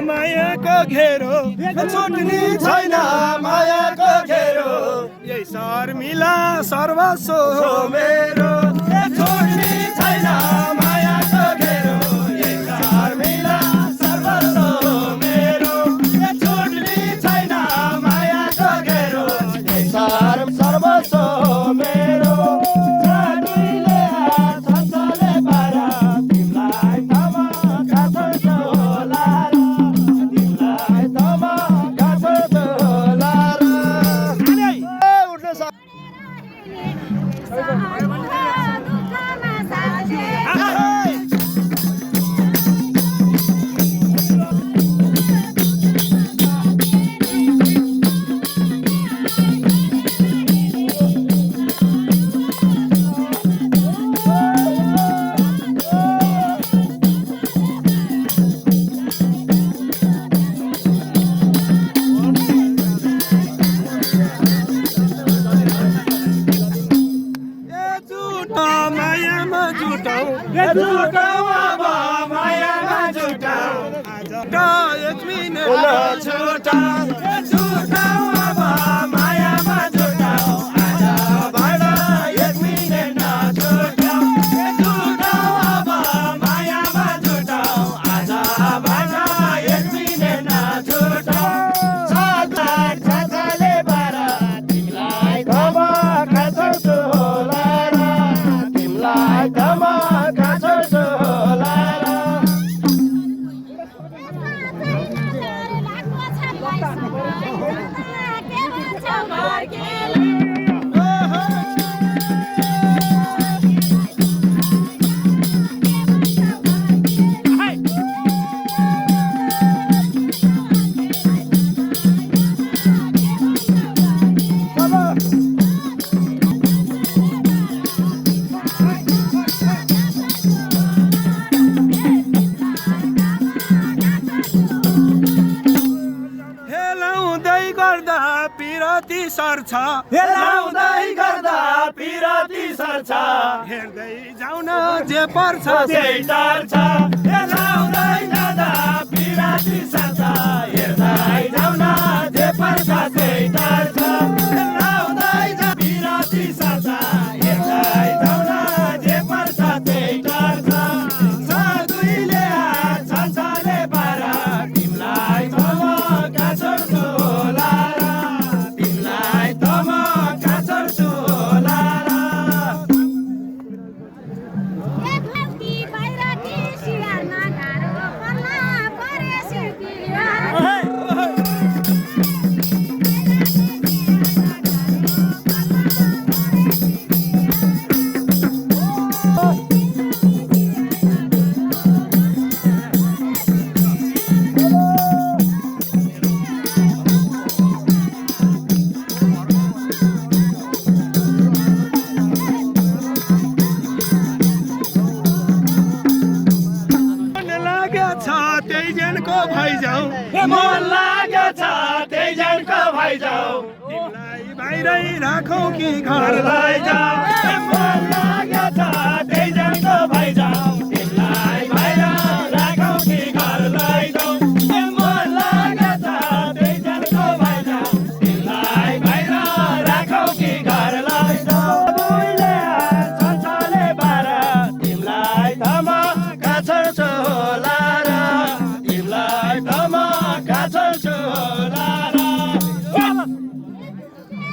मायाको घेरो छुट्ने छैन मायाको घेरो यही शर्मिला सर्वस्व मेरो छुट्ने छैन मायाको घेरो यही शर्मिला सर्वस्व मेरो छुट्ने छैन मायाको घेरो यही सर्वस्व मेरो हेर्दै जाउन जे पर्छ त्यही टार्छ लाउँदै जाँदा पिराती सर्छ हेर्दै जाउन जे पर्छ त्यही टार्छ लाउँदै जा पिराती सर्छ हेर्दै जाउन जे पर्छ त्यही टार्छ दुईले हात छान्छले बार तिमीलाई म कहाँ छोड्छु होला तिमीलाई त म कहाँ छोड्छु होला लैजाऊ तिमीलाई बाहिरै राखौ कि घर लैजाऊ मन लागेछ